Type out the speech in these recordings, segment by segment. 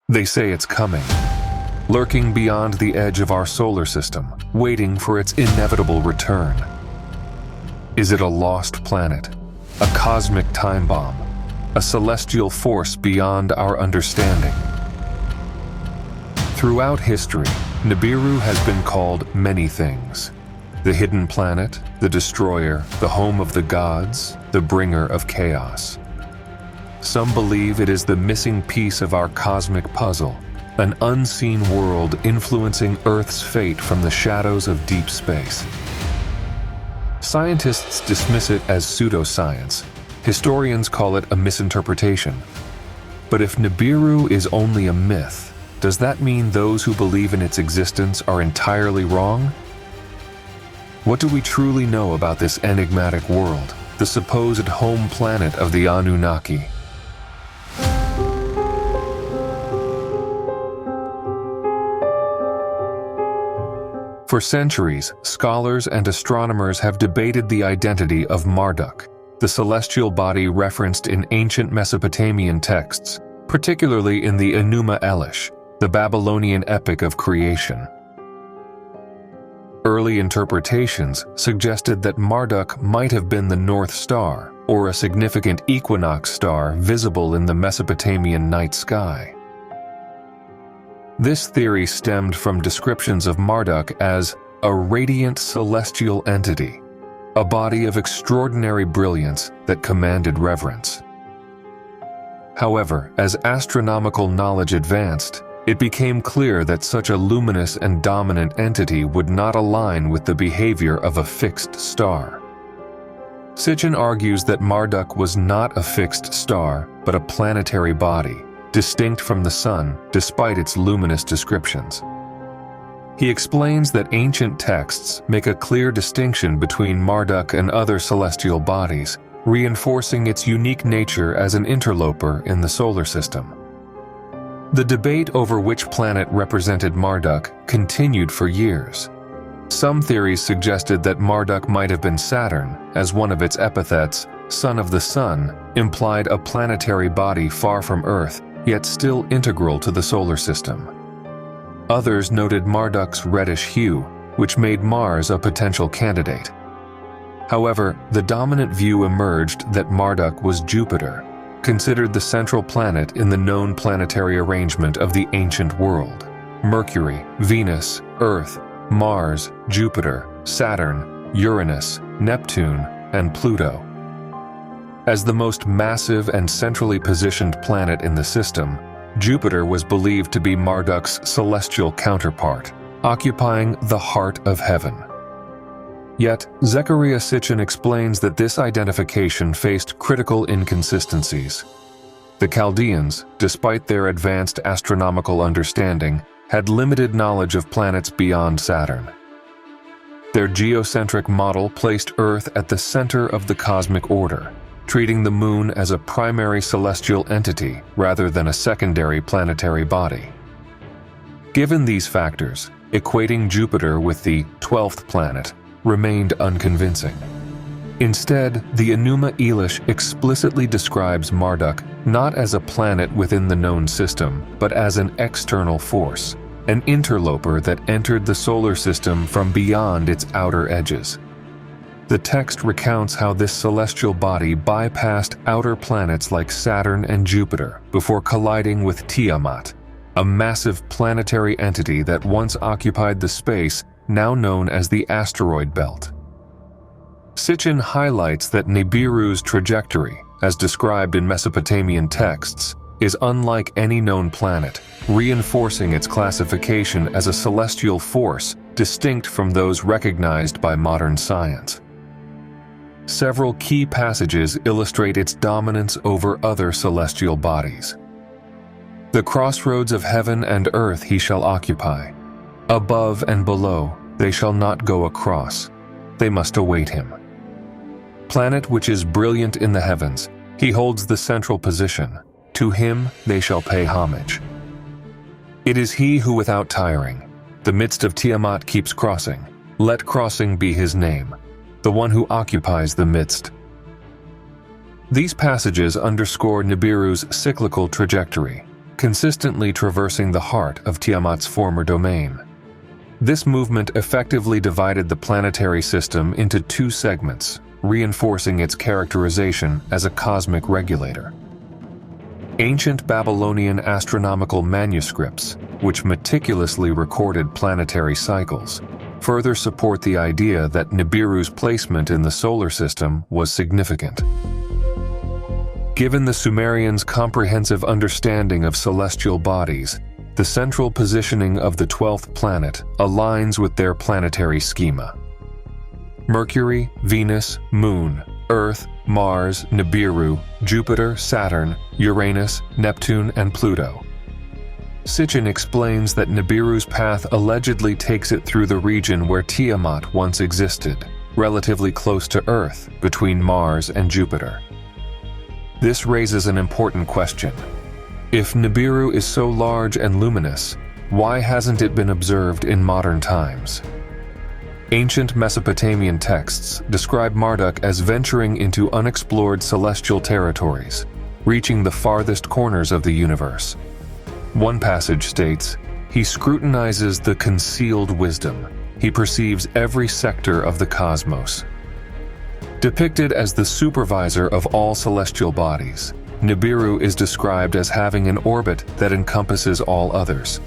They say it's coming, lurking beyond the edge of our solar system, waiting for its inevitable return. Is it a lost planet, a cosmic time bomb, a celestial force beyond our understanding? Throughout history, Nibiru has been called many things. The hidden planet, the destroyer, the home of the gods, the bringer of chaos. Some believe it is the missing piece of our cosmic puzzle, an unseen world influencing Earth's fate from the shadows of deep space. Scientists dismiss it as pseudoscience. Historians call it a misinterpretation. But if Nibiru is only a myth, does that mean those who believe in its existence are entirely wrong? What do we truly know about this enigmatic world, the supposed home planet of the Anunnaki? For centuries, scholars and astronomers have debated the identity of Marduk, the celestial body referenced in ancient Mesopotamian texts, particularly in the Enuma Elish, the Babylonian epic of creation. Early interpretations suggested that Marduk might have been the North Star, or a significant equinox star visible in the Mesopotamian night sky. This theory stemmed from descriptions of Marduk as a radiant celestial entity, a body of extraordinary brilliance that commanded reverence. However, as astronomical knowledge advanced, it became clear that such a luminous and dominant entity would not align with the behavior of a fixed star. Sitchin argues that Marduk was not a fixed star, but a planetary body, distinct from the Sun despite its luminous descriptions. He explains that ancient texts make a clear distinction between Marduk and other celestial bodies, reinforcing its unique nature as an interloper in the solar system. The debate over which planet represented Marduk continued for years. Some theories suggested that Marduk might have been Saturn, as one of its epithets, son of the sun, implied a planetary body far from Earth, yet still integral to the solar system. Others noted Marduk's reddish hue, which made Mars a potential candidate. However, the dominant view emerged that Marduk was Jupiter, considered the central planet in the known planetary arrangement of the ancient world. Mercury, Venus, Earth, Mars, Jupiter, Saturn, Uranus, Neptune, and Pluto. As the most massive and centrally positioned planet in the system, Jupiter was believed to be Marduk's celestial counterpart, occupying the heart of heaven. Yet, Zecharia Sitchin explains that this identification faced critical inconsistencies. The Chaldeans, despite their advanced astronomical understanding, had limited knowledge of planets beyond Saturn. Their geocentric model placed Earth at the center of the cosmic order, treating the Moon as a primary celestial entity rather than a secondary planetary body. Given these factors, equating Jupiter with the 12th planet remained unconvincing. Instead, the Enuma Elish explicitly describes Marduk not as a planet within the known system, but as an external force, an interloper that entered the solar system from beyond its outer edges. The text recounts how this celestial body bypassed outer planets like Saturn and Jupiter before colliding with Tiamat, a massive planetary entity that once occupied the space now known as the asteroid belt. Sitchin highlights that Nibiru's trajectory, as described in Mesopotamian texts, is unlike any known planet, reinforcing its classification as a celestial force distinct from those recognized by modern science. Several key passages illustrate its dominance over other celestial bodies. The crossroads of heaven and earth he shall occupy. Above and below, they shall not go across. They must await him. Planet which is brilliant in the heavens, he holds the central position. To him they shall pay homage. It is he who without tiring, the midst of Tiamat keeps crossing. Let crossing be his name, the one who occupies the midst. These passages underscore Nibiru's cyclical trajectory, consistently traversing the heart of Tiamat's former domain. This movement effectively divided the planetary system into two segments, reinforcing its characterization as a cosmic regulator. Ancient Babylonian astronomical manuscripts, which meticulously recorded planetary cycles, further support the idea that Nibiru's placement in the solar system was significant. Given the Sumerians' comprehensive understanding of celestial bodies, the central positioning of the 12th planet aligns with their planetary schema. Mercury, Venus, Moon, Earth, Mars, Nibiru, Jupiter, Saturn, Uranus, Neptune, and Pluto. Sitchin explains that Nibiru's path allegedly takes it through the region where Tiamat once existed, relatively close to Earth, between Mars and Jupiter. This raises an important question. If Nibiru is so large and luminous, why hasn't it been observed in modern times? Ancient Mesopotamian texts describe Marduk as venturing into unexplored celestial territories, reaching the farthest corners of the universe. One passage states, "He scrutinizes the concealed wisdom. He perceives every sector of the cosmos." Depicted as the supervisor of all celestial bodies, Nibiru is described as having an orbit that encompasses all others.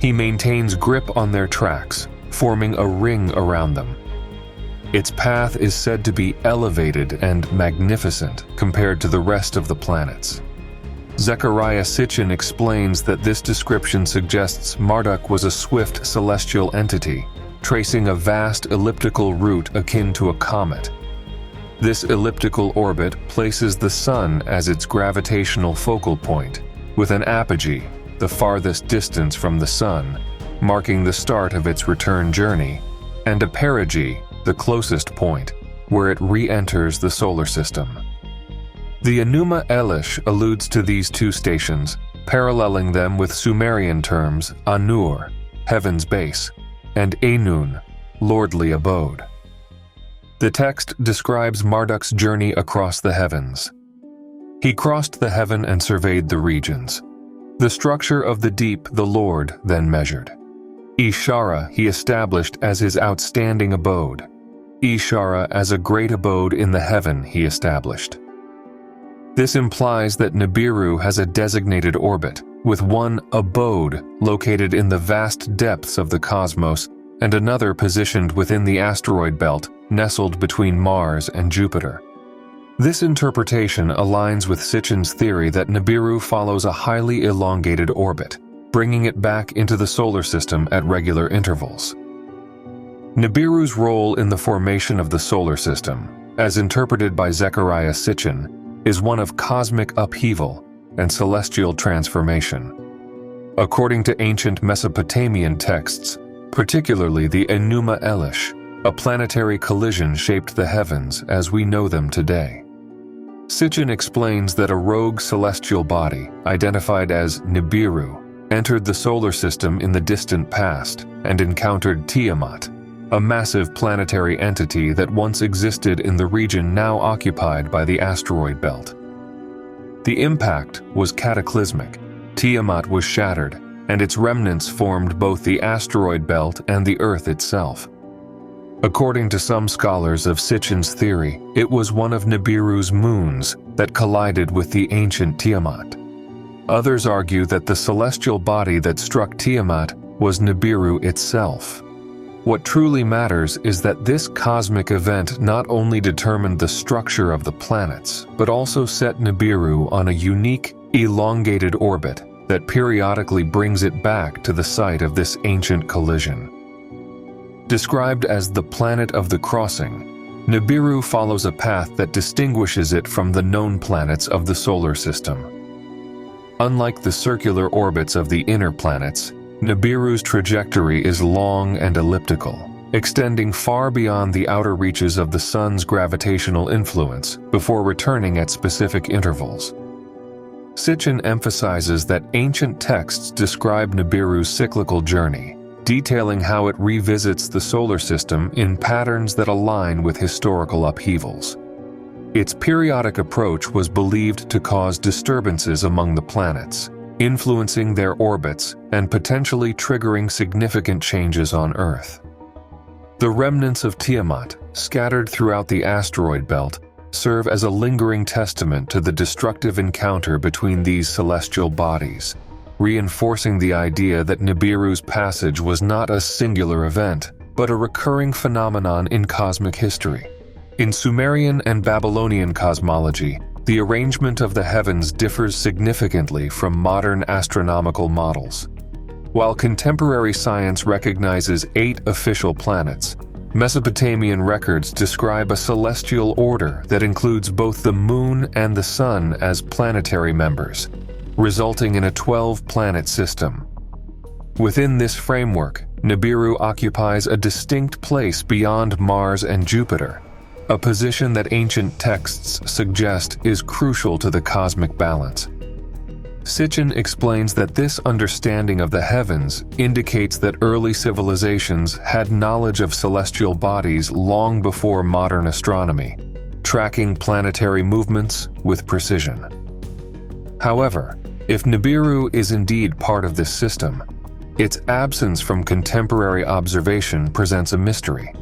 He maintains grip on their tracks, forming a ring around them. Its path is said to be elevated and magnificent compared to the rest of the planets. Zecharia Sitchin explains that this description suggests Marduk was a swift celestial entity, tracing a vast elliptical route akin to a comet. This elliptical orbit places the Sun as its gravitational focal point, with an apogee, the farthest distance from the Sun, marking the start of its return journey, and a perigee, the closest point, where it re-enters the solar system. The Enuma Elish alludes to these two stations, paralleling them with Sumerian terms Anur, heaven's base, and Enun, lordly abode. The text describes Marduk's journey across the heavens. He crossed the heaven and surveyed the regions. The structure of the deep the Lord then measured. Ishara he established as his outstanding abode. Ishara as a great abode in the heaven he established. This implies that Nibiru has a designated orbit, with one abode located in the vast depths of the cosmos and another positioned within the asteroid belt nestled between Mars and Jupiter. This interpretation aligns with Sitchin's theory that Nibiru follows a highly elongated orbit, bringing it back into the solar system at regular intervals. Nibiru's role in the formation of the solar system, as interpreted by Zecharia Sitchin, is one of cosmic upheaval and celestial transformation. According to ancient Mesopotamian texts, particularly the Enuma Elish, a planetary collision shaped the heavens as we know them today. Sitchin explains that a rogue celestial body, identified as Nibiru, entered the solar system in the distant past and encountered Tiamat, a massive planetary entity that once existed in the region now occupied by the asteroid belt. The impact was cataclysmic. Tiamat was shattered, and its remnants formed both the asteroid belt and the Earth itself. According to some scholars of Sitchin's theory, it was one of Nibiru's moons that collided with the ancient Tiamat. Others argue that the celestial body that struck Tiamat was Nibiru itself. What truly matters is that this cosmic event not only determined the structure of the planets, but also set Nibiru on a unique, elongated orbit that periodically brings it back to the site of this ancient collision. Described as the planet of the crossing, Nibiru follows a path that distinguishes it from the known planets of the solar system. Unlike the circular orbits of the inner planets, Nibiru's trajectory is long and elliptical, extending far beyond the outer reaches of the Sun's gravitational influence before returning at specific intervals. Sitchin emphasizes that ancient texts describe Nibiru's cyclical journey, detailing how it revisits the solar system in patterns that align with historical upheavals. Its periodic approach was believed to cause disturbances among the planets, influencing their orbits and potentially triggering significant changes on Earth. The remnants of Tiamat, scattered throughout the asteroid belt, serve as a lingering testament to the destructive encounter between these celestial bodies, reinforcing the idea that Nibiru's passage was not a singular event, but a recurring phenomenon in cosmic history. In Sumerian and Babylonian cosmology, the arrangement of the heavens differs significantly from modern astronomical models. While contemporary science recognizes 8 official planets, Mesopotamian records describe a celestial order that includes both the Moon and the Sun as planetary members, resulting in a 12-planet system. Within this framework, Nibiru occupies a distinct place beyond Mars and Jupiter, a position that ancient texts suggest is crucial to the cosmic balance. Sitchin explains that this understanding of the heavens indicates that early civilizations had knowledge of celestial bodies long before modern astronomy, tracking planetary movements with precision. However, if Nibiru is indeed part of this system, its absence from contemporary observation presents a mystery,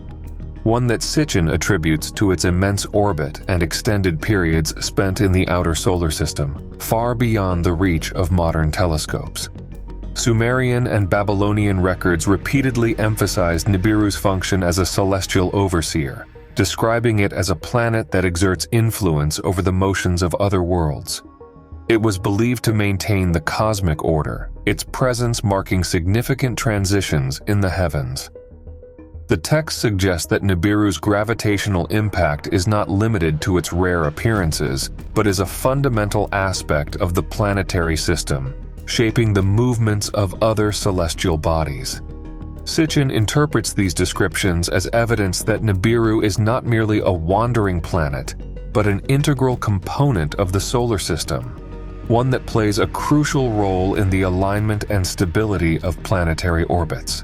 one that Sitchin attributes to its immense orbit and extended periods spent in the outer solar system, far beyond the reach of modern telescopes. Sumerian and Babylonian records repeatedly emphasized Nibiru's function as a celestial overseer, describing it as a planet that exerts influence over the motions of other worlds. It was believed to maintain the cosmic order, its presence marking significant transitions in the heavens. The text suggests that Nibiru's gravitational impact is not limited to its rare appearances, but is a fundamental aspect of the planetary system, shaping the movements of other celestial bodies. Sitchin interprets these descriptions as evidence that Nibiru is not merely a wandering planet, but an integral component of the solar system, one that plays a crucial role in the alignment and stability of planetary orbits.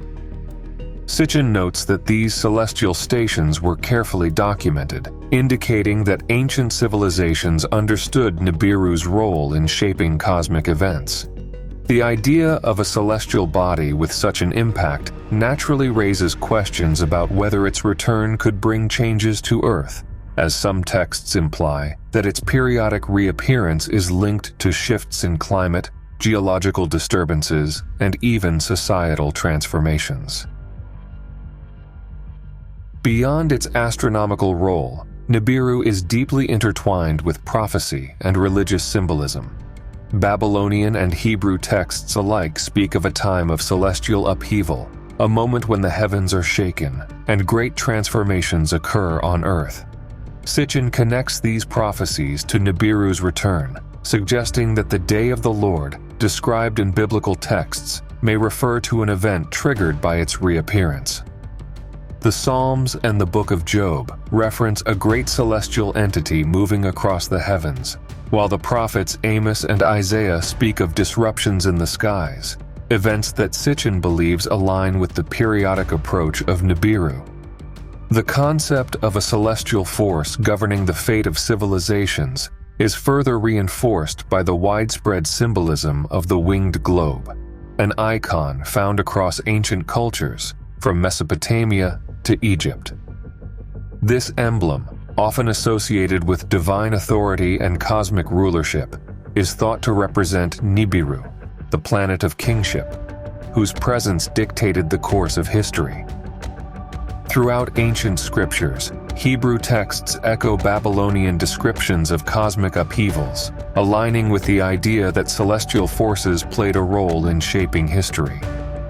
Sitchin notes that these celestial stations were carefully documented, indicating that ancient civilizations understood Nibiru's role in shaping cosmic events. The idea of a celestial body with such an impact naturally raises questions about whether its return could bring changes to Earth, as some texts imply that its periodic reappearance is linked to shifts in climate, geological disturbances, and even societal transformations. Beyond its astronomical role, Nibiru is deeply intertwined with prophecy and religious symbolism. Babylonian and Hebrew texts alike speak of a time of celestial upheaval, a moment when the heavens are shaken and great transformations occur on Earth. Sitchin connects these prophecies to Nibiru's return, suggesting that the Day of the Lord, described in biblical texts, may refer to an event triggered by its reappearance. The Psalms and the Book of Job reference a great celestial entity moving across the heavens, while the prophets Amos and Isaiah speak of disruptions in the skies, events that Sitchin believes align with the periodic approach of Nibiru. The concept of a celestial force governing the fate of civilizations is further reinforced by the widespread symbolism of the winged globe, an icon found across ancient cultures, from Mesopotamia to Egypt. This emblem, often associated with divine authority and cosmic rulership, is thought to represent Nibiru, the planet of kingship, whose presence dictated the course of history. Throughout ancient scriptures, Hebrew texts echo Babylonian descriptions of cosmic upheavals, aligning with the idea that celestial forces played a role in shaping history.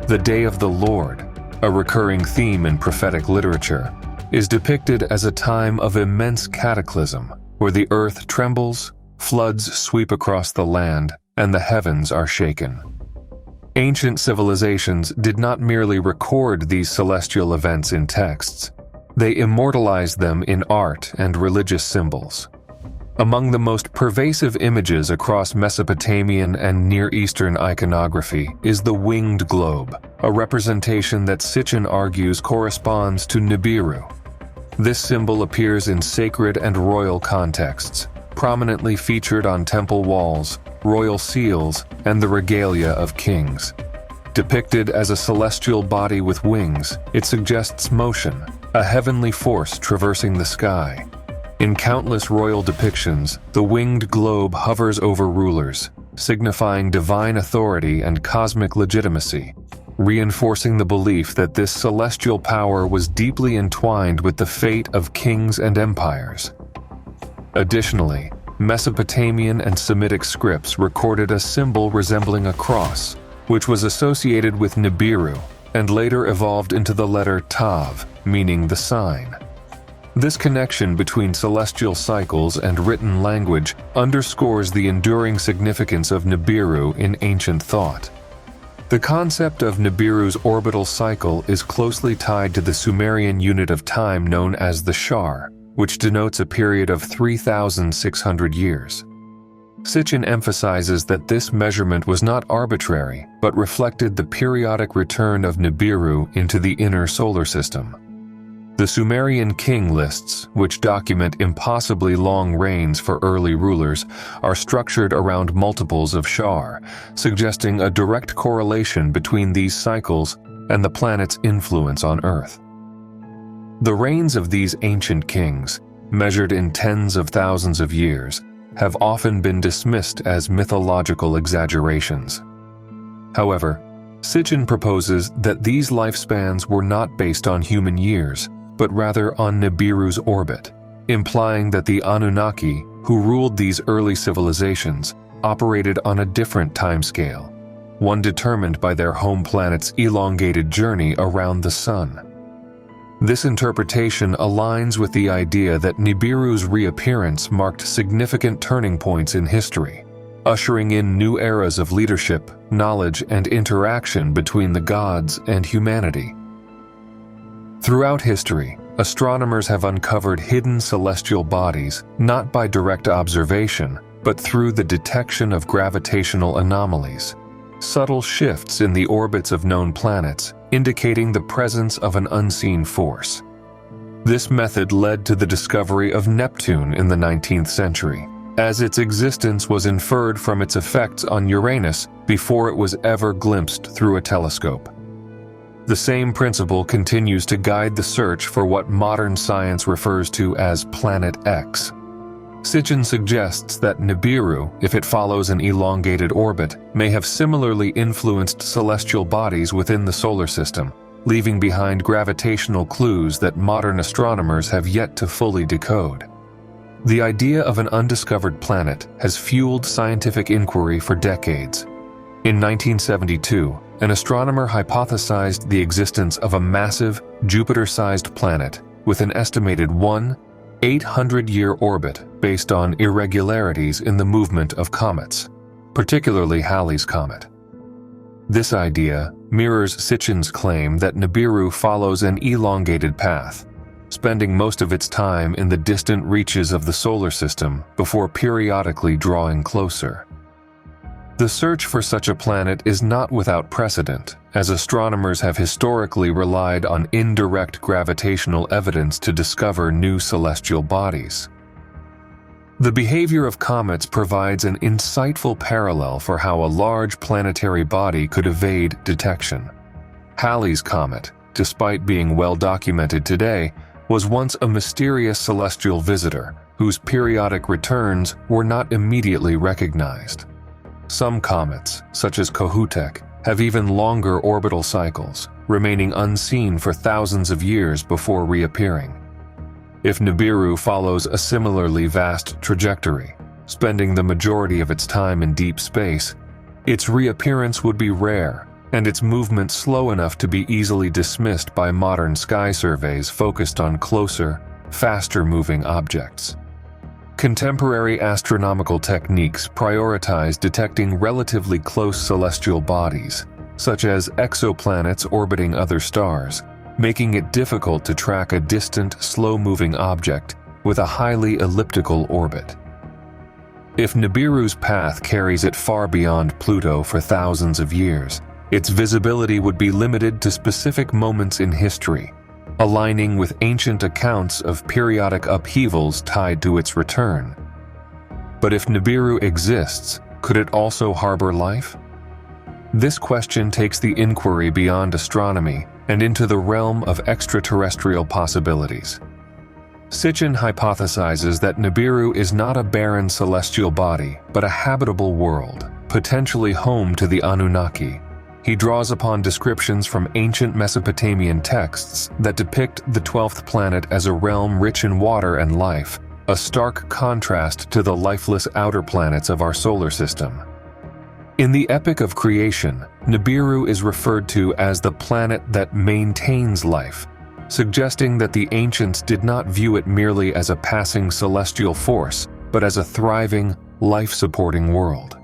The Day of the Lord, a recurring theme in prophetic literature, is depicted as a time of immense cataclysm, where the earth trembles, floods sweep across the land, and the heavens are shaken. Ancient civilizations did not merely record these celestial events in texts, they immortalized them in art and religious symbols. Among the most pervasive images across Mesopotamian and Near Eastern iconography is the winged globe, a representation that Sitchin argues corresponds to Nibiru. This symbol appears in sacred and royal contexts, prominently featured on temple walls, royal seals, and the regalia of kings. Depicted as a celestial body with wings, it suggests motion, a heavenly force traversing the sky. In countless royal depictions, the winged globe hovers over rulers, signifying divine authority and cosmic legitimacy, reinforcing the belief that this celestial power was deeply entwined with the fate of kings and empires. Additionally, Mesopotamian and Semitic scripts recorded a symbol resembling a cross, which was associated with Nibiru and later evolved into the letter Tav, meaning the sign. This connection between celestial cycles and written language underscores the enduring significance of Nibiru in ancient thought. The concept of Nibiru's orbital cycle is closely tied to the Sumerian unit of time known as the Shar, which denotes a period of 3,600 years. Sitchin emphasizes that this measurement was not arbitrary, but reflected the periodic return of Nibiru into the inner solar system. The Sumerian king lists, which document impossibly long reigns for early rulers, are structured around multiples of Shar, suggesting a direct correlation between these cycles and the planet's influence on Earth. The reigns of these ancient kings, measured in tens of thousands of years, have often been dismissed as mythological exaggerations. However, Sitchin proposes that these lifespans were not based on human years, but rather on Nibiru's orbit, implying that the Anunnaki, who ruled these early civilizations, operated on a different timescale, one determined by their home planet's elongated journey around the sun. This interpretation aligns with the idea that Nibiru's reappearance marked significant turning points in history, ushering in new eras of leadership, knowledge, and interaction between the gods and humanity. Throughout history, astronomers have uncovered hidden celestial bodies not by direct observation, but through the detection of gravitational anomalies, subtle shifts in the orbits of known planets, indicating the presence of an unseen force. This method led to the discovery of Neptune in the 19th century, as its existence was inferred from its effects on Uranus before it was ever glimpsed through a telescope. The same principle continues to guide the search for what modern science refers to as Planet X. Sitchin suggests that Nibiru, if it follows an elongated orbit, may have similarly influenced celestial bodies within the solar system, leaving behind gravitational clues that modern astronomers have yet to fully decode. The idea of an undiscovered planet has fueled scientific inquiry for decades. In 1972, an astronomer hypothesized the existence of a massive, Jupiter-sized planet with an estimated 800-year orbit based on irregularities in the movement of comets, particularly Halley's Comet. This idea mirrors Sitchin's claim that Nibiru follows an elongated path, spending most of its time in the distant reaches of the solar system before periodically drawing closer. The search for such a planet is not without precedent, as astronomers have historically relied on indirect gravitational evidence to discover new celestial bodies. The behavior of comets provides an insightful parallel for how a large planetary body could evade detection. Halley's Comet, despite being well documented today, was once a mysterious celestial visitor whose periodic returns were not immediately recognized. Some comets, such as Kohoutek, have even longer orbital cycles, remaining unseen for thousands of years before reappearing. If Nibiru follows a similarly vast trajectory, spending the majority of its time in deep space, its reappearance would be rare and its movement slow enough to be easily dismissed by modern sky surveys focused on closer, faster-moving objects. Contemporary astronomical techniques prioritize detecting relatively close celestial bodies, such as exoplanets orbiting other stars, making it difficult to track a distant, slow-moving object with a highly elliptical orbit. If Nibiru's path carries it far beyond Pluto for thousands of years, its visibility would be limited to specific moments in history, aligning with ancient accounts of periodic upheavals tied to its return. But if Nibiru exists, could it also harbor life? This question takes the inquiry beyond astronomy and into the realm of extraterrestrial possibilities. Sitchin hypothesizes that Nibiru is not a barren celestial body, but a habitable world, potentially home to the Anunnaki. He draws upon descriptions from ancient Mesopotamian texts that depict the 12th planet as a realm rich in water and life, a stark contrast to the lifeless outer planets of our solar system. In the Epic of Creation, Nibiru is referred to as the planet that maintains life, suggesting that the ancients did not view it merely as a passing celestial force, but as a thriving, life-supporting world.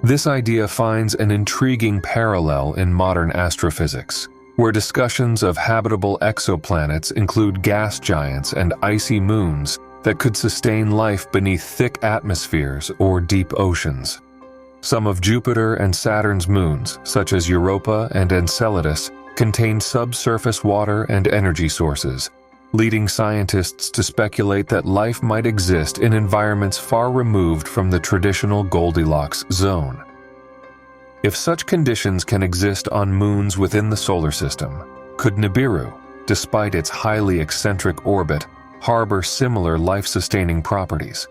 This idea finds an intriguing parallel in modern astrophysics, where discussions of habitable exoplanets include gas giants and icy moons that could sustain life beneath thick atmospheres or deep oceans. Some of Jupiter and Saturn's moons, such as Europa and Enceladus, contain subsurface water and energy sources, leading scientists to speculate that life might exist in environments far removed from the traditional Goldilocks zone. If such conditions can exist on moons within the solar system, could Nibiru, despite its highly eccentric orbit, harbor similar life-sustaining properties?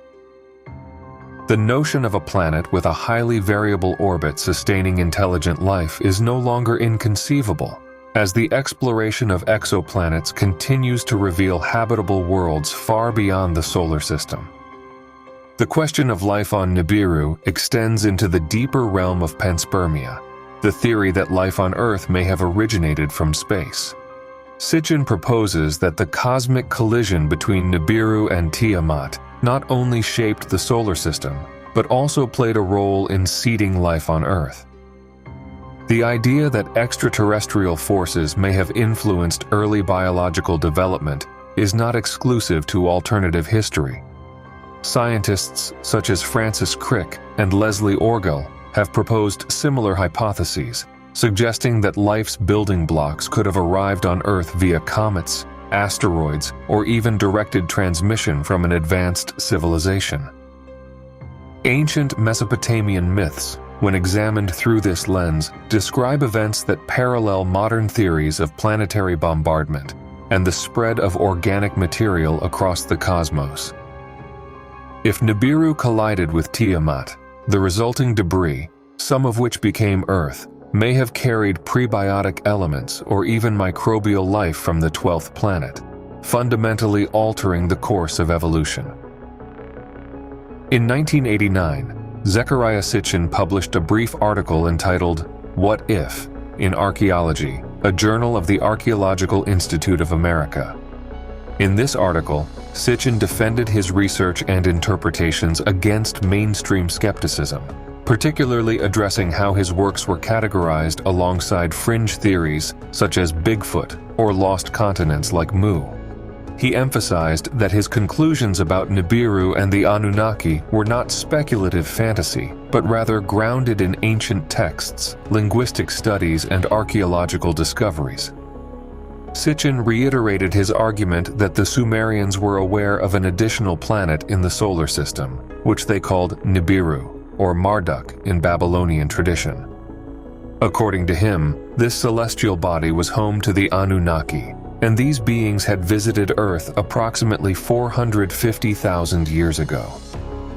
The notion of a planet with a highly variable orbit sustaining intelligent life is no longer inconceivable, as the exploration of exoplanets continues to reveal habitable worlds far beyond the solar system. The question of life on Nibiru extends into the deeper realm of Panspermia, the theory that life on Earth may have originated from space. Sitchin proposes that the cosmic collision between Nibiru and Tiamat not only shaped the solar system, but also played a role in seeding life on Earth. The idea that extraterrestrial forces may have influenced early biological development is not exclusive to alternative history. Scientists such as Francis Crick and Leslie Orgel have proposed similar hypotheses, suggesting that life's building blocks could have arrived on Earth via comets, asteroids, or even directed transmission from an advanced civilization. Ancient Mesopotamian myths, when examined through this lens, describe events that parallel modern theories of planetary bombardment and the spread of organic material across the cosmos. If Nibiru collided with Tiamat, the resulting debris, some of which became Earth, may have carried prebiotic elements or even microbial life from the 12th planet, fundamentally altering the course of evolution. In 1989, Zecharia Sitchin published a brief article entitled "What If?" in Archaeology, a journal of the Archaeological Institute of America. In this article, Sitchin defended his research and interpretations against mainstream skepticism, particularly addressing how his works were categorized alongside fringe theories such as Bigfoot or lost continents like Mu. He emphasized that his conclusions about Nibiru and the Anunnaki were not speculative fantasy, but rather grounded in ancient texts, linguistic studies, and archaeological discoveries. Sitchin reiterated his argument that the Sumerians were aware of an additional planet in the solar system, which they called Nibiru, or Marduk in Babylonian tradition. According to him, this celestial body was home to the Anunnaki, and these beings had visited Earth approximately 450,000 years ago.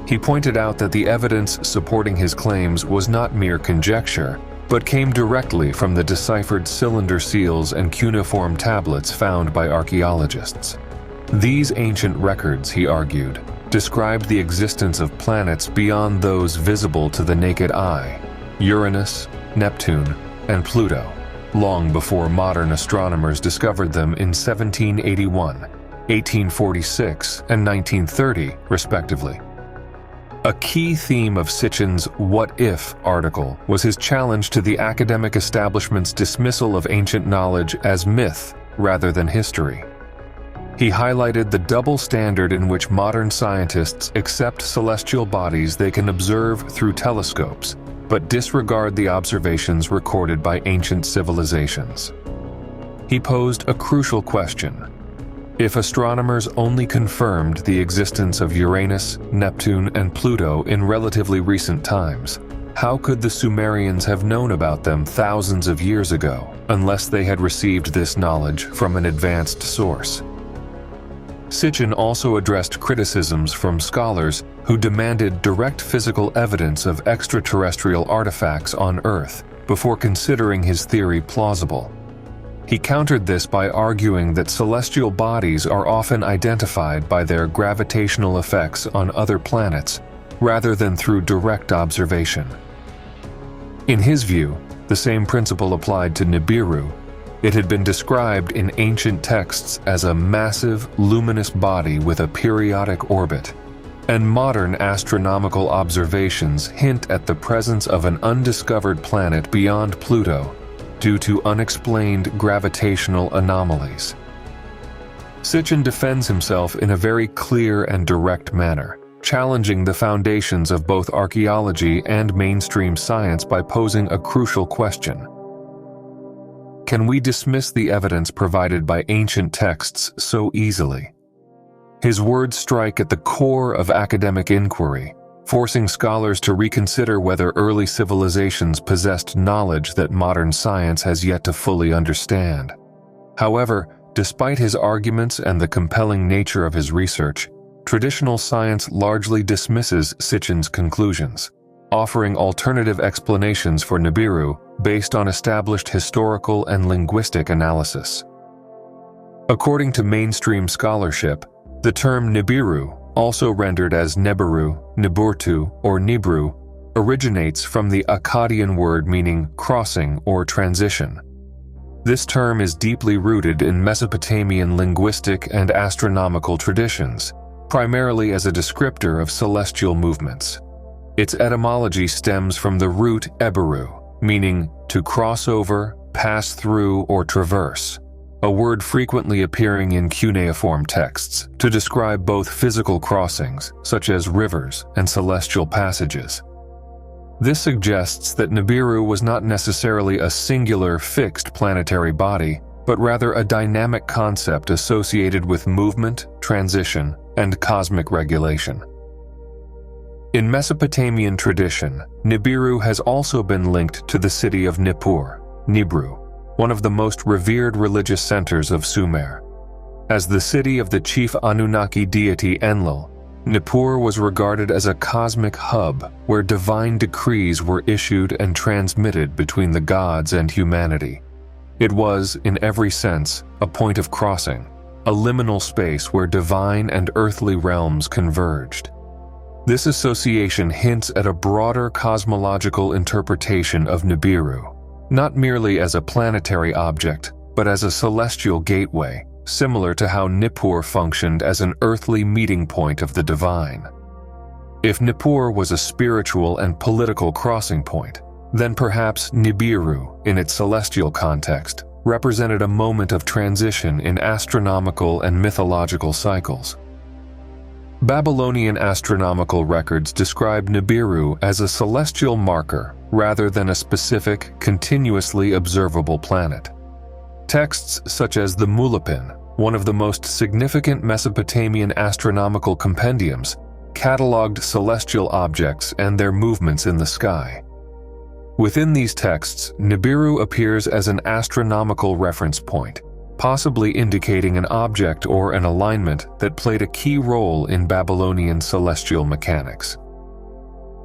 He pointed out that the evidence supporting his claims was not mere conjecture, but came directly from the deciphered cylinder seals and cuneiform tablets found by archaeologists. These ancient records, he argued, described the existence of planets beyond those visible to the naked eye, Uranus, Neptune, and Pluto, long before modern astronomers discovered them in 1781, 1846, and 1930, respectively. A key theme of Sitchin's "What If" article was his challenge to the academic establishment's dismissal of ancient knowledge as myth rather than history. He highlighted the double standard in which modern scientists accept celestial bodies they can observe through telescopes, but disregard the observations recorded by ancient civilizations. He posed a crucial question: If astronomers only confirmed the existence of Uranus, Neptune, and Pluto in relatively recent times, how could the Sumerians have known about them thousands of years ago, unless they had received this knowledge from an advanced source? Sitchin also addressed criticisms from scholars who demanded direct physical evidence of extraterrestrial artifacts on Earth before considering his theory plausible. He countered this by arguing that celestial bodies are often identified by their gravitational effects on other planets, rather than through direct observation. In his view, the same principle applied to Nibiru. It had been described in ancient texts as a massive, luminous body with a periodic orbit, and modern astronomical observations hint at the presence of an undiscovered planet beyond Pluto due to unexplained gravitational anomalies. Sitchin defends himself in a very clear and direct manner, challenging the foundations of both archaeology and mainstream science by posing a crucial question. Can we dismiss the evidence provided by ancient texts so easily? His words strike at the core of academic inquiry, forcing scholars to reconsider whether early civilizations possessed knowledge that modern science has yet to fully understand. However, despite his arguments and the compelling nature of his research, traditional science largely dismisses Sitchin's conclusions, offering alternative explanations for Nibiru based on established historical and linguistic analysis. According to mainstream scholarship, the term Nibiru, also rendered as Nebiru, Niburtu, or Nibru, originates from the Akkadian word meaning crossing or transition. This term is deeply rooted in Mesopotamian linguistic and astronomical traditions, primarily as a descriptor of celestial movements. Its etymology stems from the root Eberu, meaning to cross over, pass through, or traverse, a word frequently appearing in cuneiform texts to describe both physical crossings, such as rivers and celestial passages. This suggests that Nibiru was not necessarily a singular, fixed planetary body, but rather a dynamic concept associated with movement, transition, and cosmic regulation. In Mesopotamian tradition, Nibiru has also been linked to the city of Nippur, Nibru, one of the most revered religious centers of Sumer. As the city of the chief Anunnaki deity Enlil, Nippur was regarded as a cosmic hub where divine decrees were issued and transmitted between the gods and humanity. It was, in every sense, a point of crossing, a liminal space where divine and earthly realms converged. This association hints at a broader cosmological interpretation of Nibiru, not merely as a planetary object, but as a celestial gateway, similar to how Nippur functioned as an earthly meeting point of the divine. If Nippur was a spiritual and political crossing point, then perhaps Nibiru, in its celestial context, represented a moment of transition in astronomical and mythological cycles. Babylonian astronomical records describe Nibiru as a celestial marker rather than a specific, continuously observable planet. Texts such as the Mulapin, one of the most significant Mesopotamian astronomical compendiums, cataloged celestial objects and their movements in the sky. Within these texts, Nibiru appears as an astronomical reference point, possibly indicating an object or an alignment that played a key role in Babylonian celestial mechanics.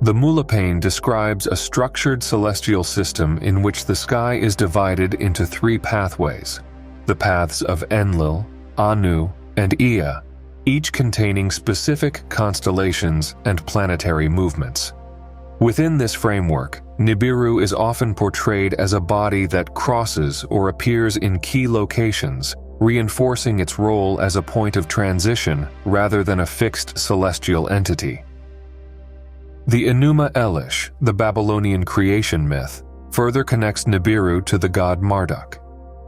The Mulapin describes a structured celestial system in which the sky is divided into three pathways, the paths of Enlil, Anu, and Ea, each containing specific constellations and planetary movements. Within this framework, Nibiru is often portrayed as a body that crosses or appears in key locations, reinforcing its role as a point of transition rather than a fixed celestial entity. The Enuma Elish, the Babylonian creation myth, further connects Nibiru to the god Marduk.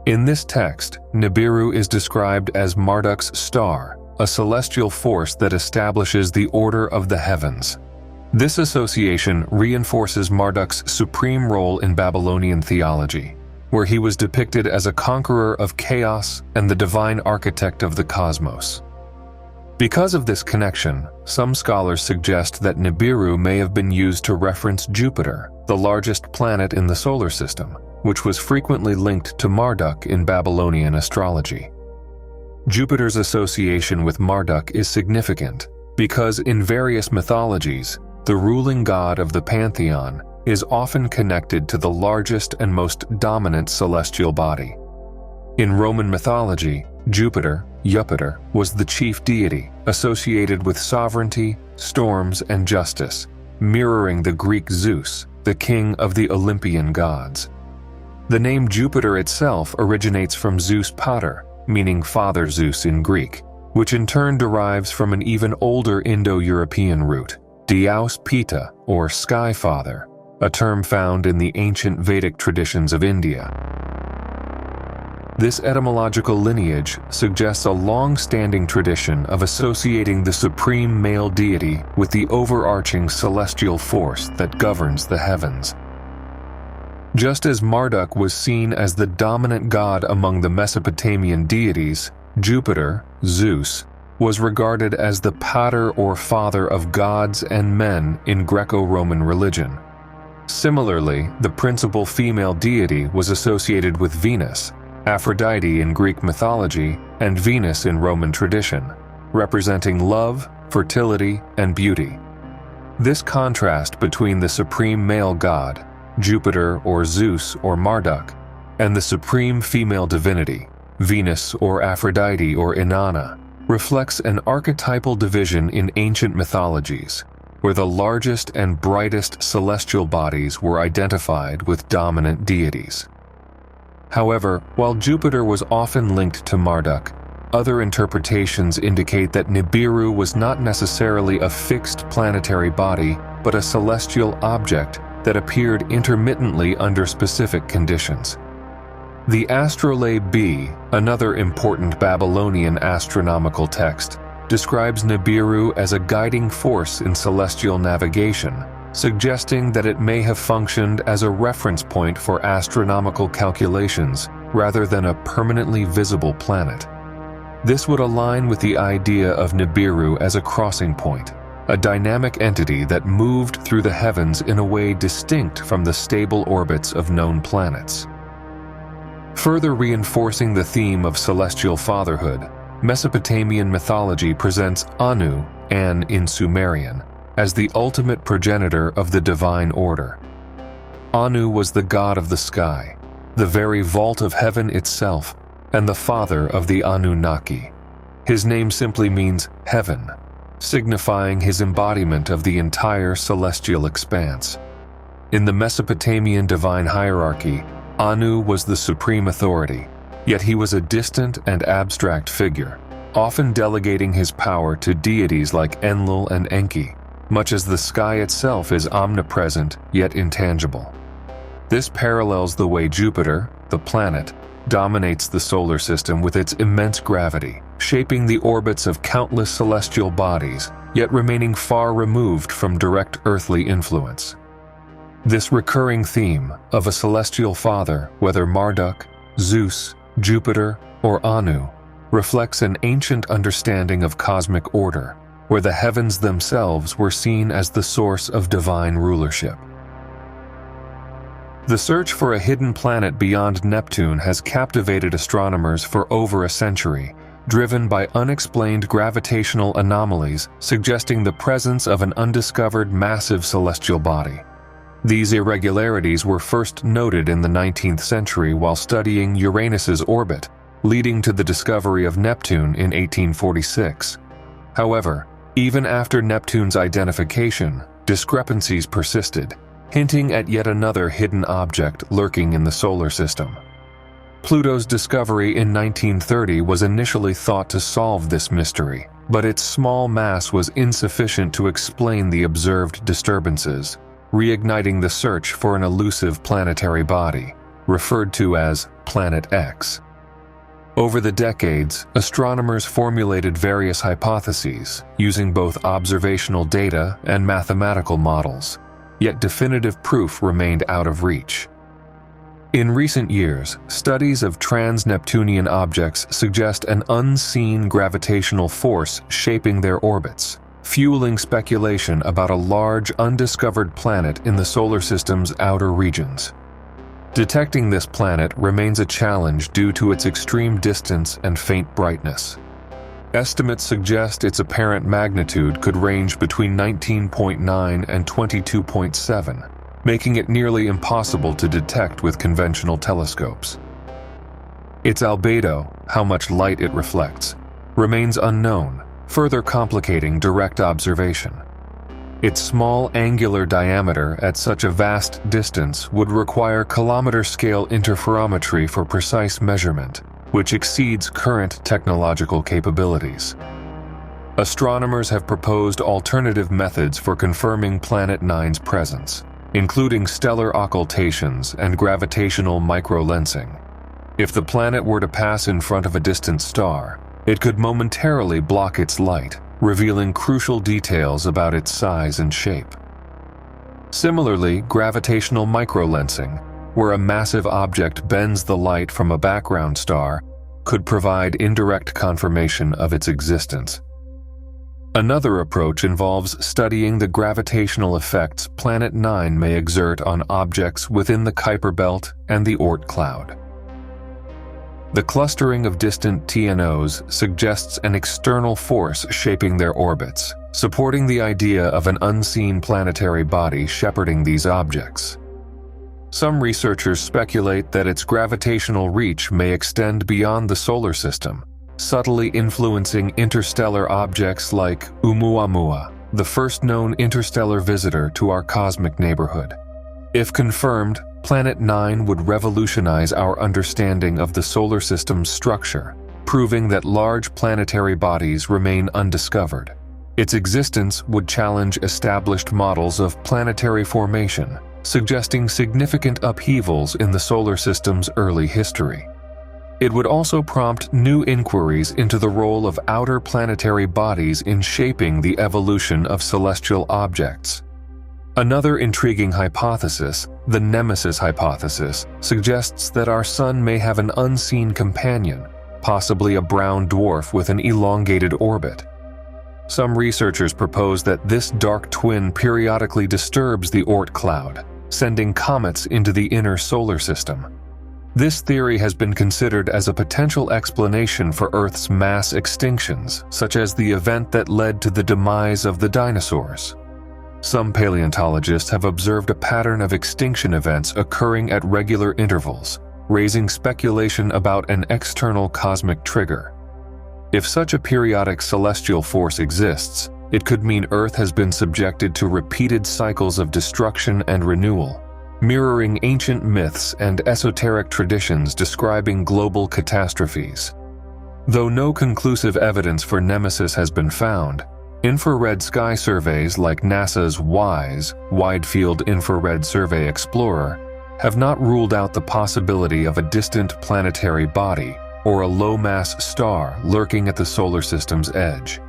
In this text, Nibiru is described as Marduk's star, a celestial force that establishes the order of the heavens. This association reinforces Marduk's supreme role in Babylonian theology, where he was depicted as a conqueror of chaos and the divine architect of the cosmos. Because of this connection, some scholars suggest that Nibiru may have been used to reference Jupiter, the largest planet in the solar system, which was frequently linked to Marduk in Babylonian astrology. Jupiter's association with Marduk is significant because in various mythologies, the ruling god of the pantheon is often connected to the largest and most dominant celestial body. In Roman mythology, Jupiter, was the chief deity associated with sovereignty, storms, and justice, mirroring the Greek Zeus, the king of the Olympian gods. The name Jupiter itself originates from Zeus pater, meaning Father Zeus in Greek, which in turn derives from an even older Indo-European root, Diaus Pita, or Sky Father, a term found in the ancient Vedic traditions of India. This etymological lineage suggests a long-standing tradition of associating the supreme male deity with the overarching celestial force that governs the heavens. Just as Marduk was seen as the dominant god among the Mesopotamian deities, Jupiter, Zeus, was regarded as the pater or father of gods and men in Greco-Roman religion. Similarly, the principal female deity was associated with Venus, Aphrodite in Greek mythology, and Venus in Roman tradition, representing love, fertility, and beauty. This contrast between the supreme male god, Jupiter or Zeus or Marduk, and the supreme female divinity, Venus or Aphrodite or Inanna, reflects an archetypal division in ancient mythologies, where the largest and brightest celestial bodies were identified with dominant deities. However, while Jupiter was often linked to Marduk, other interpretations indicate that Nibiru was not necessarily a fixed planetary body, but a celestial object that appeared intermittently under specific conditions. The Astrolabe B, another important Babylonian astronomical text, describes Nibiru as a guiding force in celestial navigation, suggesting that it may have functioned as a reference point for astronomical calculations rather than a permanently visible planet. This would align with the idea of Nibiru as a crossing point, a dynamic entity that moved through the heavens in a way distinct from the stable orbits of known planets. Further reinforcing the theme of celestial fatherhood, Mesopotamian mythology presents Anu, An in Sumerian, as the ultimate progenitor of the divine order. Anu was the god of the sky, the very vault of heaven itself, and the father of the Anunnaki. His name simply means heaven, signifying his embodiment of the entire celestial expanse. In the Mesopotamian divine hierarchy, Anu was the supreme authority, yet he was a distant and abstract figure, often delegating his power to deities like Enlil and Enki, much as the sky itself is omnipresent yet intangible. This parallels the way Jupiter, the planet, dominates the solar system with its immense gravity, shaping the orbits of countless celestial bodies, yet remaining far removed from direct earthly influence. This recurring theme of a celestial father, whether Marduk, Zeus, Jupiter, or Anu, reflects an ancient understanding of cosmic order, where the heavens themselves were seen as the source of divine rulership. The search for a hidden planet beyond Neptune has captivated astronomers for over a century, driven by unexplained gravitational anomalies suggesting the presence of an undiscovered massive celestial body. These irregularities were first noted in the 19th century while studying Uranus's orbit, leading to the discovery of Neptune in 1846. However, even after Neptune's identification, discrepancies persisted, hinting at yet another hidden object lurking in the solar system. Pluto's discovery in 1930 was initially thought to solve this mystery, but its small mass was insufficient to explain the observed disturbances, reigniting the search for an elusive planetary body, referred to as Planet X. Over the decades, astronomers formulated various hypotheses using both observational data and mathematical models, yet definitive proof remained out of reach. In recent years, studies of trans-Neptunian objects suggest an unseen gravitational force shaping their orbits, fueling speculation about a large undiscovered planet in the solar system's outer regions. Detecting this planet remains a challenge due to its extreme distance and faint brightness. Estimates suggest its apparent magnitude could range between 19.9 and 22.7, making it nearly impossible to detect with conventional telescopes. Its albedo, how much light it reflects, remains unknown, further complicating direct observation. Its small angular diameter at such a vast distance would require kilometer-scale interferometry for precise measurement, which exceeds current technological capabilities. Astronomers have proposed alternative methods for confirming Planet 9's presence, including stellar occultations and gravitational microlensing. If the planet were to pass in front of a distant star, it could momentarily block its light, revealing crucial details about its size and shape. Similarly, gravitational microlensing, where a massive object bends the light from a background star, could provide indirect confirmation of its existence. Another approach involves studying the gravitational effects Planet 9 may exert on objects within the Kuiper belt and the Oort cloud. The clustering of distant TNOs suggests an external force shaping their orbits, supporting the idea of an unseen planetary body shepherding these objects. Some researchers speculate that its gravitational reach may extend beyond the solar system, subtly influencing interstellar objects like Oumuamua, the first known interstellar visitor to our cosmic neighborhood. If confirmed, Planet 9 would revolutionize our understanding of the solar system's structure, proving that large planetary bodies remain undiscovered. Its existence would challenge established models of planetary formation, suggesting significant upheavals in the solar system's early history. It would also prompt new inquiries into the role of outer planetary bodies in shaping the evolution of celestial objects. Another intriguing hypothesis, the Nemesis hypothesis, suggests that our Sun may have an unseen companion, possibly a brown dwarf with an elongated orbit. Some researchers propose that this dark twin periodically disturbs the Oort cloud, sending comets into the inner solar system. This theory has been considered as a potential explanation for Earth's mass extinctions, such as the event that led to the demise of the dinosaurs. Some paleontologists have observed a pattern of extinction events occurring at regular intervals, raising speculation about an external cosmic trigger. If such a periodic celestial force exists, it could mean Earth has been subjected to repeated cycles of destruction and renewal, mirroring ancient myths and esoteric traditions describing global catastrophes. Though no conclusive evidence for Nemesis has been found, infrared sky surveys like NASA's WISE, Wide Field Infrared Survey Explorer, have not ruled out the possibility of a distant planetary body or a low-mass star lurking at the solar system's edge.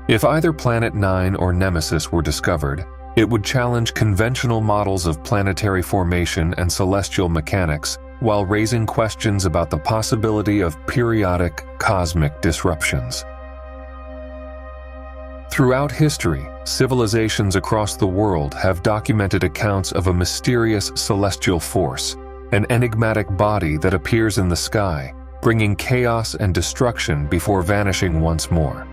If either Planet 9 or Nemesis were discovered, it would challenge conventional models of planetary formation and celestial mechanics while raising questions about the possibility of periodic cosmic disruptions. Throughout history, civilizations across the world have documented accounts of a mysterious celestial force, an enigmatic body that appears in the sky, bringing chaos and destruction before vanishing once more.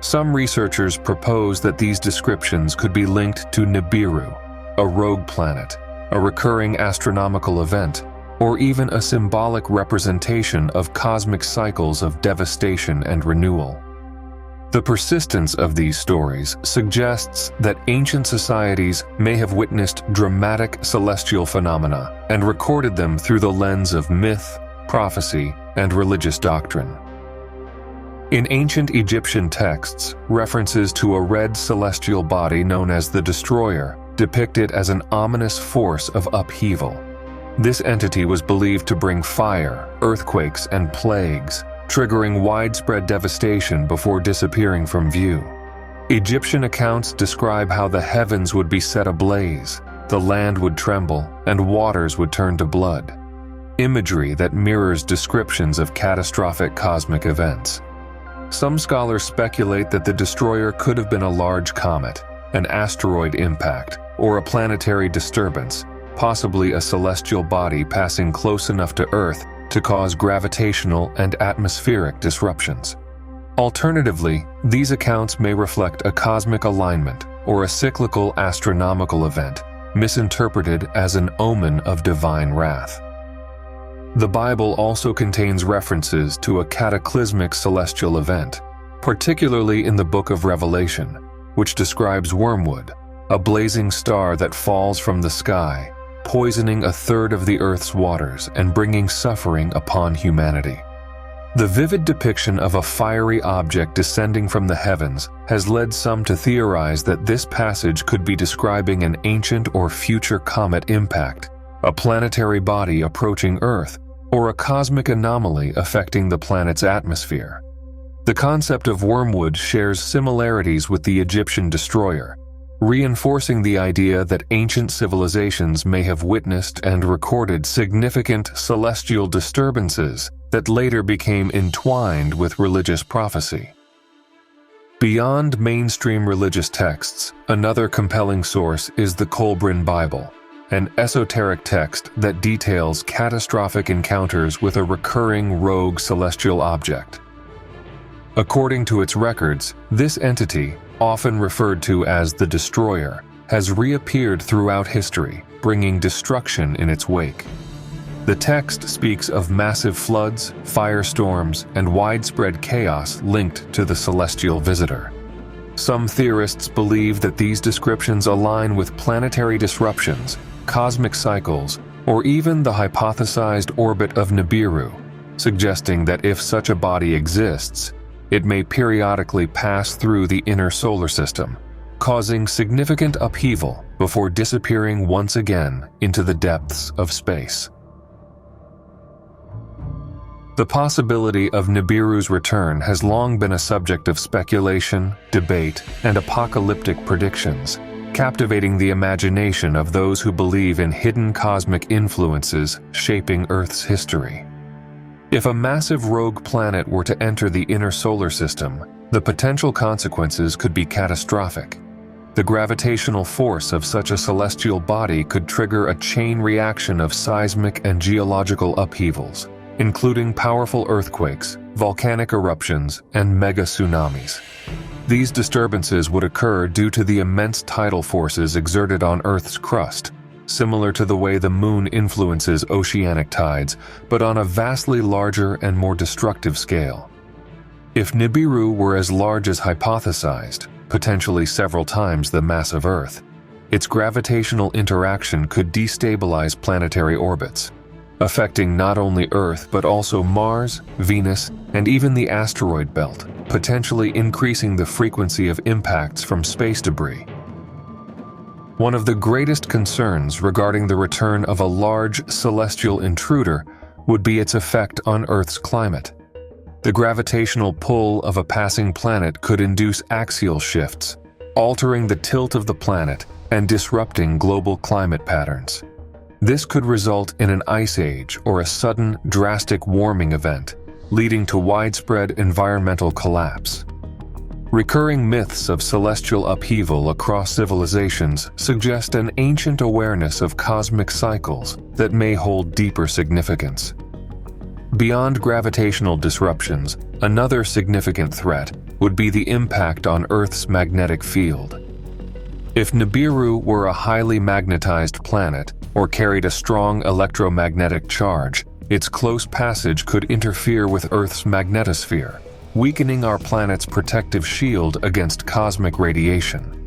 Some researchers propose that these descriptions could be linked to Nibiru, a rogue planet, a recurring astronomical event, or even a symbolic representation of cosmic cycles of devastation and renewal. The persistence of these stories suggests that ancient societies may have witnessed dramatic celestial phenomena and recorded them through the lens of myth, prophecy, and religious doctrine. In ancient Egyptian texts, references to a red celestial body known as the Destroyer depict it as an ominous force of upheaval. This entity was believed to bring fire, earthquakes, and plagues, triggering widespread devastation before disappearing from view. Egyptian accounts describe how the heavens would be set ablaze, the land would tremble, and waters would turn to blood, imagery that mirrors descriptions of catastrophic cosmic events. Some scholars speculate that the destroyer could have been a large comet, an asteroid impact, or a planetary disturbance, possibly a celestial body passing close enough to Earth to cause gravitational and atmospheric disruptions. Alternatively, these accounts may reflect a cosmic alignment or a cyclical astronomical event, misinterpreted as an omen of divine wrath. The Bible also contains references to a cataclysmic celestial event, particularly in the book of Revelation, which describes wormwood, a blazing star that falls from the sky, poisoning a third of the Earth's waters and bringing suffering upon humanity. The vivid depiction of a fiery object descending from the heavens has led some to theorize that this passage could be describing an ancient or future comet impact, a planetary body approaching Earth, or a cosmic anomaly affecting the planet's atmosphere. The concept of wormwood shares similarities with the Egyptian destroyer, reinforcing the idea that ancient civilizations may have witnessed and recorded significant celestial disturbances that later became entwined with religious prophecy. Beyond mainstream religious texts, another compelling source is the Kolbrin Bible, an esoteric text that details catastrophic encounters with a recurring rogue celestial object. According to its records, this entity, often referred to as the Destroyer, has reappeared throughout history, bringing destruction in its wake. The text speaks of massive floods, firestorms, and widespread chaos linked to the celestial visitor. Some theorists believe that these descriptions align with planetary disruptions, cosmic cycles, or even the hypothesized orbit of Nibiru, suggesting that if such a body exists, it may periodically pass through the inner solar system, causing significant upheaval before disappearing once again into the depths of space. The possibility of Nibiru's return has long been a subject of speculation, debate, and apocalyptic predictions, captivating the imagination of those who believe in hidden cosmic influences shaping Earth's history. If a massive rogue planet were to enter the inner solar system, the potential consequences could be catastrophic. The gravitational force of such a celestial body could trigger a chain reaction of seismic and geological upheavals, including powerful earthquakes, volcanic eruptions, and mega tsunamis. These disturbances would occur due to the immense tidal forces exerted on Earth's crust, similar to the way the Moon influences oceanic tides, but on a vastly larger and more destructive scale. If Nibiru were as large as hypothesized, potentially several times the mass of Earth, its gravitational interaction could destabilize planetary orbits, affecting not only Earth but also Mars, Venus, and even the asteroid belt, potentially increasing the frequency of impacts from space debris. One of the greatest concerns regarding the return of a large celestial intruder would be its effect on Earth's climate. The gravitational pull of a passing planet could induce axial shifts, altering the tilt of the planet and disrupting global climate patterns. This could result in an ice age or a sudden, drastic warming event, leading to widespread environmental collapse. Recurring myths of celestial upheaval across civilizations suggest an ancient awareness of cosmic cycles that may hold deeper significance. Beyond gravitational disruptions, another significant threat would be the impact on Earth's magnetic field. If Nibiru were a highly magnetized planet or carried a strong electromagnetic charge, its close passage could interfere with Earth's magnetosphere, weakening our planet's protective shield against cosmic radiation.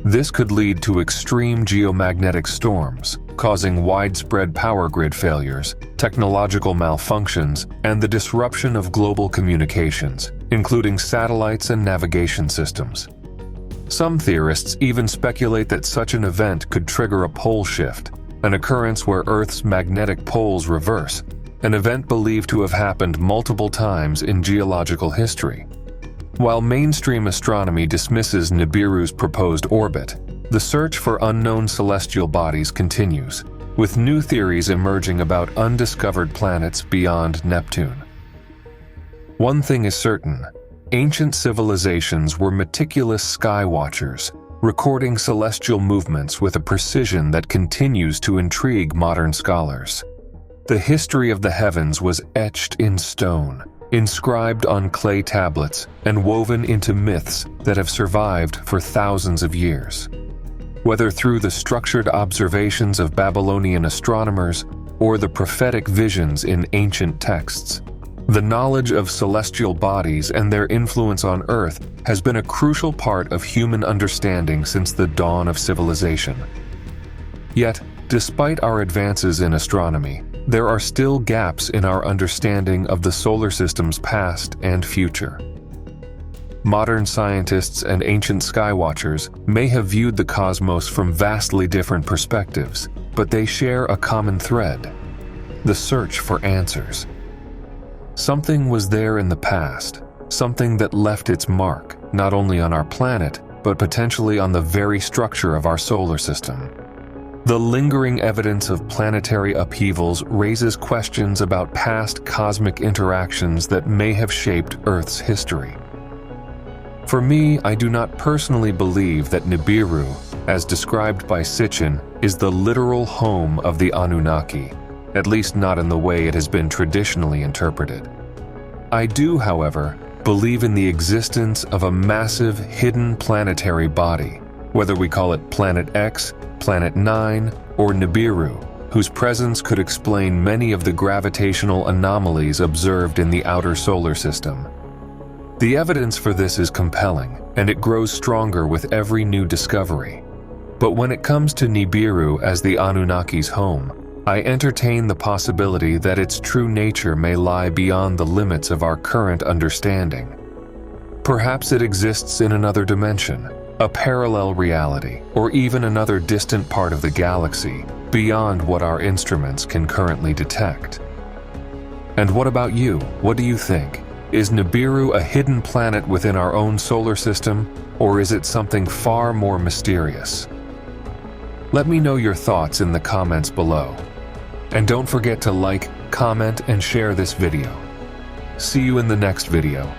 This could lead to extreme geomagnetic storms, causing widespread power grid failures, technological malfunctions, and the disruption of global communications, including satellites and navigation systems. Some theorists even speculate that such an event could trigger a pole shift, an occurrence where Earth's magnetic poles reverse, an event believed to have happened multiple times in geological history. While mainstream astronomy dismisses Nibiru's proposed orbit, the search for unknown celestial bodies continues, with new theories emerging about undiscovered planets beyond Neptune. One thing is certain: ancient civilizations were meticulous sky watchers, recording celestial movements with a precision that continues to intrigue modern scholars. The history of the heavens was etched in stone, inscribed on clay tablets, and woven into myths that have survived for thousands of years. Whether through the structured observations of Babylonian astronomers or the prophetic visions in ancient texts, the knowledge of celestial bodies and their influence on Earth has been a crucial part of human understanding since the dawn of civilization. Yet, despite our advances in astronomy, there are still gaps in our understanding of the solar system's past and future. Modern scientists and ancient skywatchers may have viewed the cosmos from vastly different perspectives, but they share a common thread: the search for answers. Something was there in the past, something that left its mark not only on our planet, but potentially on the very structure of our solar system. The lingering evidence of planetary upheavals raises questions about past cosmic interactions that may have shaped Earth's history. For me, I do not personally believe that Nibiru, as described by Sitchin, is the literal home of the Anunnaki, at least not in the way it has been traditionally interpreted. I do, however, believe in the existence of a massive hidden planetary body, whether we call it Planet X, Planet 9, or Nibiru, whose presence could explain many of the gravitational anomalies observed in the outer solar system. The evidence for this is compelling, and it grows stronger with every new discovery. But when it comes to Nibiru as the Anunnaki's home, I entertain the possibility that its true nature may lie beyond the limits of our current understanding. Perhaps it exists in another dimension, a parallel reality, or even another distant part of the galaxy, beyond what our instruments can currently detect. And what about you? What do you think? Is Nibiru a hidden planet within our own solar system, or is it something far more mysterious? Let me know your thoughts in the comments below. And don't forget to like, comment, and share this video. See you in the next video.